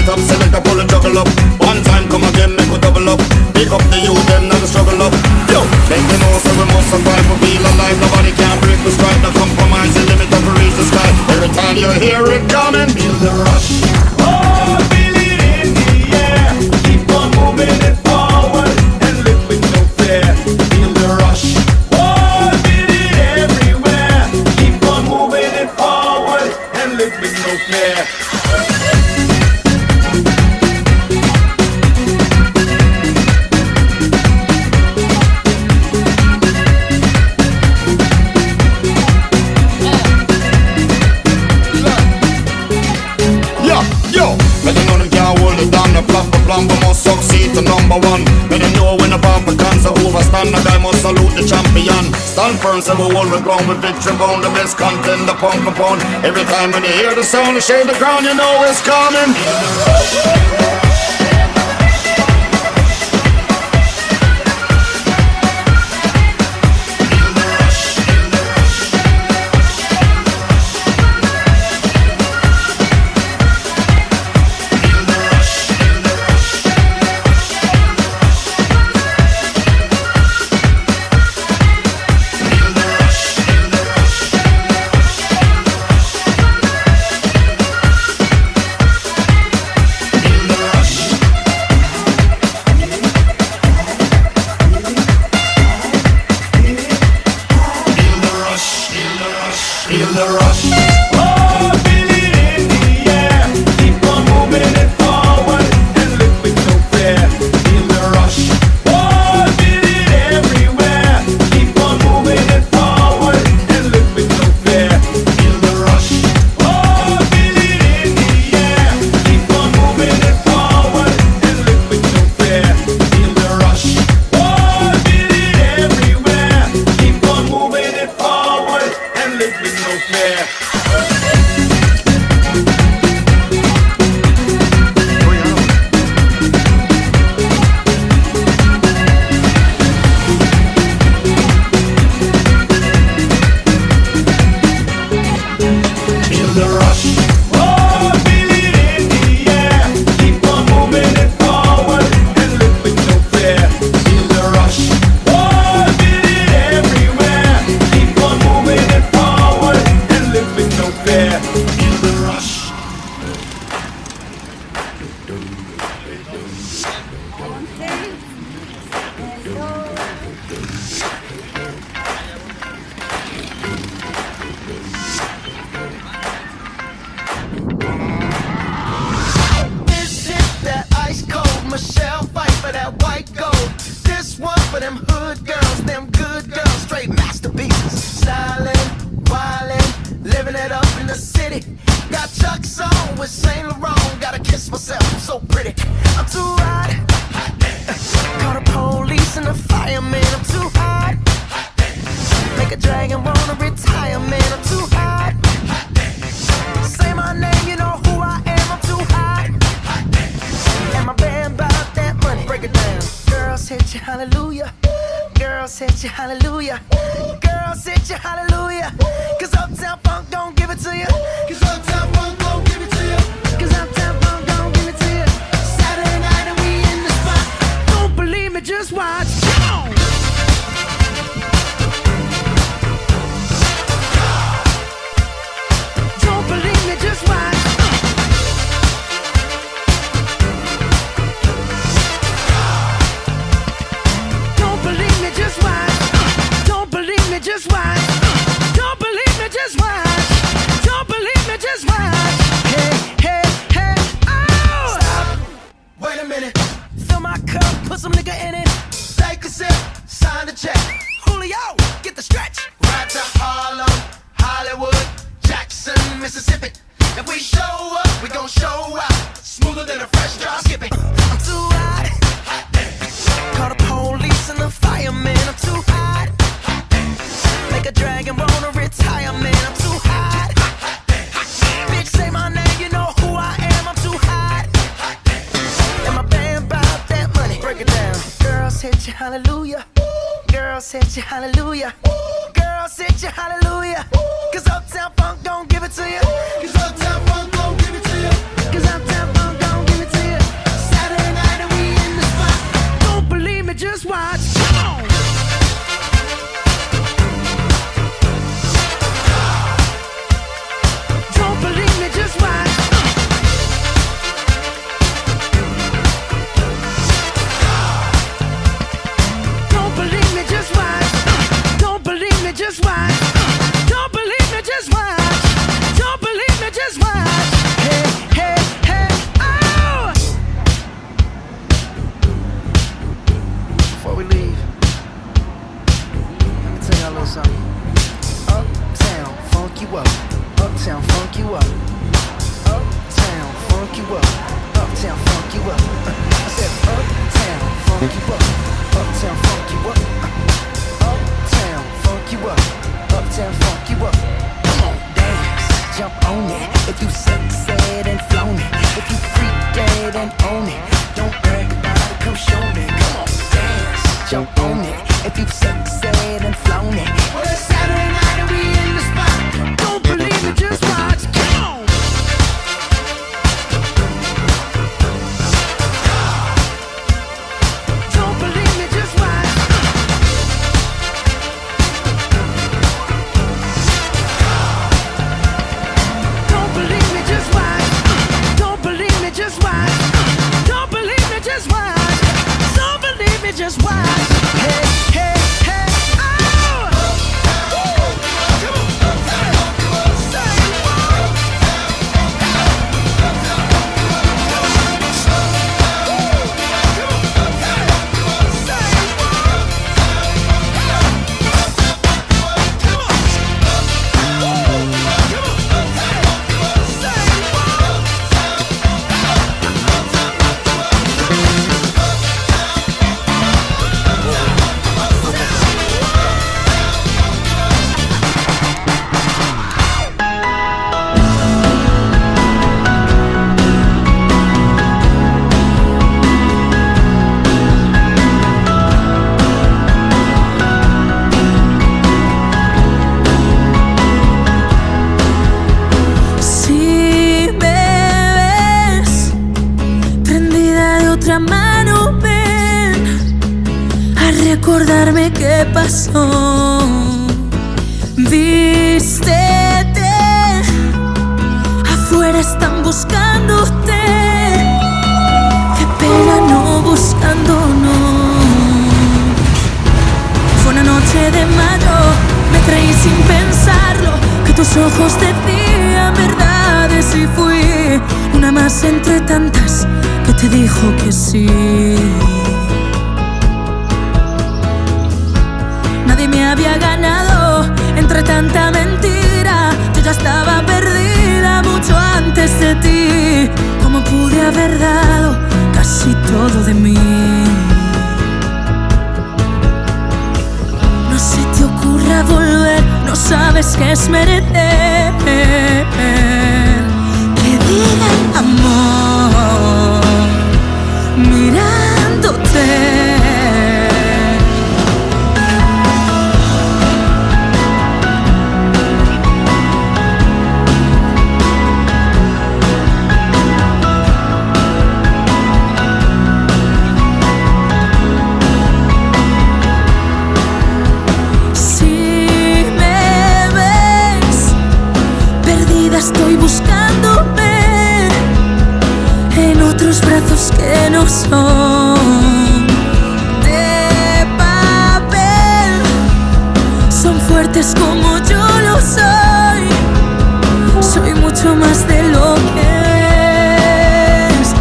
up, select a pull and juggle up. One time come again, make we double up. Pick up the youth, them not struggle up. Yo, make them know so we must survive. We feel alive, nobody can break the stride. No compromise, the limit of reach the sky. Every time you hear it coming, feel the rush. Oh, feel it in the air. Keep on moving it forward and live with no fear. Feel the rush. Oh, feel it everywhere. Keep on moving it forward and live with no fear. We must succeed to number one. When you know when the Africans are overstand, the guy must salute the champion. Stand firm, so we hold the ground with victory bound. The best contender, pump upon. Every time when you hear the sound, you shake the ground, you know it's coming. hallelujah. Girl, set you hallelujah. Girl, set you hallelujah. Cause Uptown Funk don't give it to you. Cause Uptown Funk don't give it to you. Cause Uptown Funk don't give it to you. Uptown funk you up. Uptown funk you up. Uptown funk you up. I said uptown funk you up. Uptown funk you up. Uptown funk you up. Uptown funk you up. Come on, dance, jump on it. If you sexed and flown it, if you freaked dead and own it, don't brag about it, come show me. Come on, dance, jump on it. If you've sexed and flown it, well it's Saturday night and we in the spot. Don't believe me, just watch. Come on. Don't believe me, just watch. Don't believe me, just watch. Don't believe me, just watch. Don't believe me, just watch. Don't believe me, just watch. Hey, hey, hey, oh! Si me ves prendida de otra mano, ven a recordarme qué pasó. Vístete, afuera están buscándote. Qué pena no buscándonos. Fue una noche de mayo, me creí sin pensarlo, que tus ojos decían verdades y fui una más entre tantas que te dijo que sí. Nadie me había ganado entre tanta mentira. Yo ya estaba perdida mucho antes de ti. ¿Cómo pude haber dado casi todo de mí? No se te ocurra volver, no sabes qué es merecer que digan amor mirándote. Estoy buscándome en otros brazos que no son de papel. Son fuertes como yo lo soy. Soy mucho más de lo que es.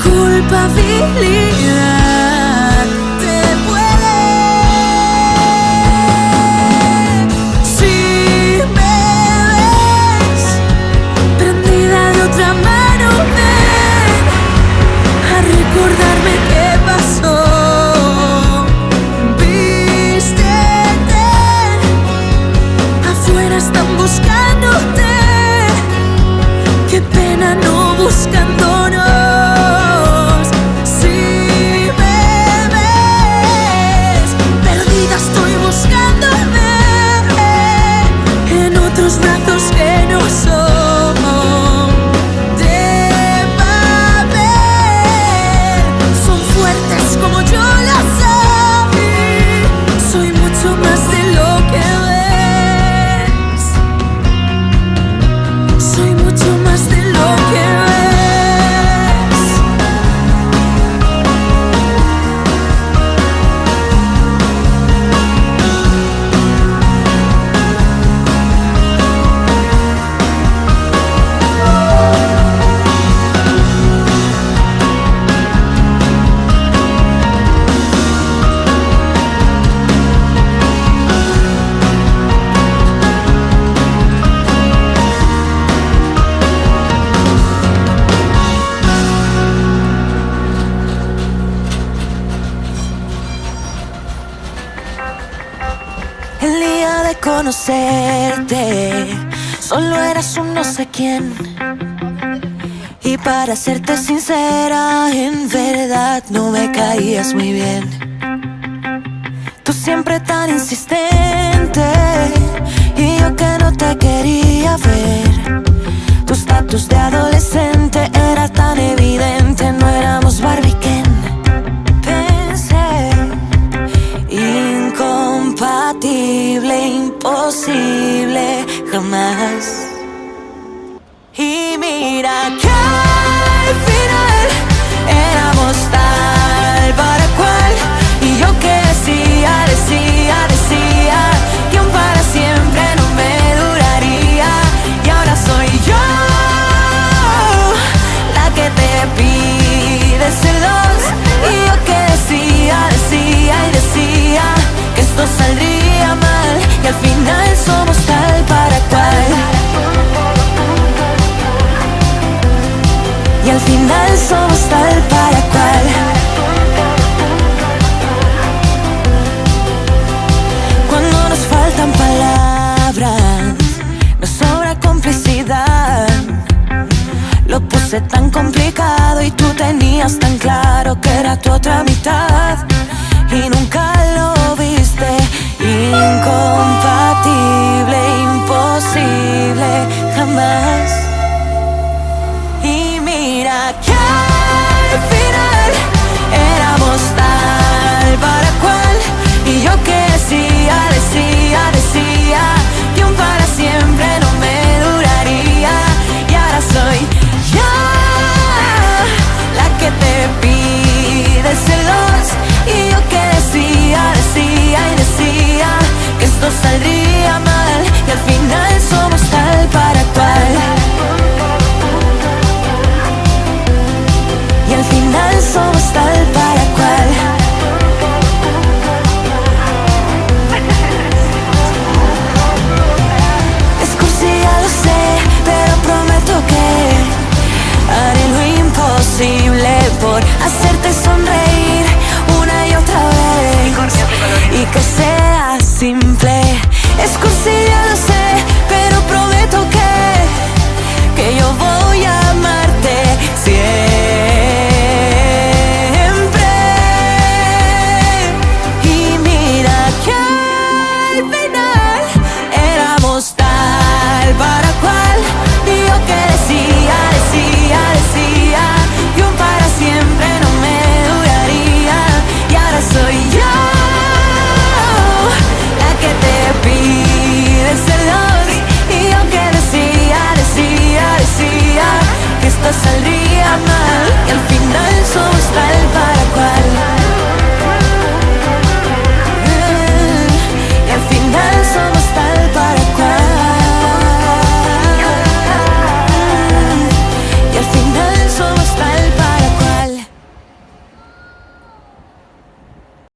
Culpabilidad te puede. Si me ves prendida de otra mano, ven a recordarme qué pasó. Vístete, afuera están buscándote. Qué pena no buscándonos. Brazos que no son de papel. Son fuertes como yo las soy. Soy mucho más de lo que ves. conocerte, solo eras un no sé quién. Y para serte sincera, en verdad no me caías muy bien. Tú siempre tan insistente, y yo que no te quería ver. Tu estatus de adolescente era tan evidente, no éramos Barbie Ken. Pensé, incompatible, imposible, jamás. Y mira que al final éramos tal para cual. Y yo que decía que un para siempre no me duraría. Y ahora soy yo la que te pide ser dos. Y yo que decía que esto saldría mal. Y al final somos tal para cual. Y al final somos tal para cual. Cuando nos faltan palabras, nos sobra complicidad. Lo puse tan complicado y tú tenías tan claro que era tu otra mitad. Y nunca lo viste. Incompatible, imposible, jamás. Y mira que al final éramos tal para cual. Y yo que decía que un para siempre no me duraría. Y ahora soy yo la que te pide ser dos. Y yo que decía que esto saldría mal. Y al final somos tal para cual. Y al final somos tal para cual. Es cursi, ya lo sé, pero prometo que haré lo imposible por hacerte sonreír una y otra vez. Y que sea simple. Es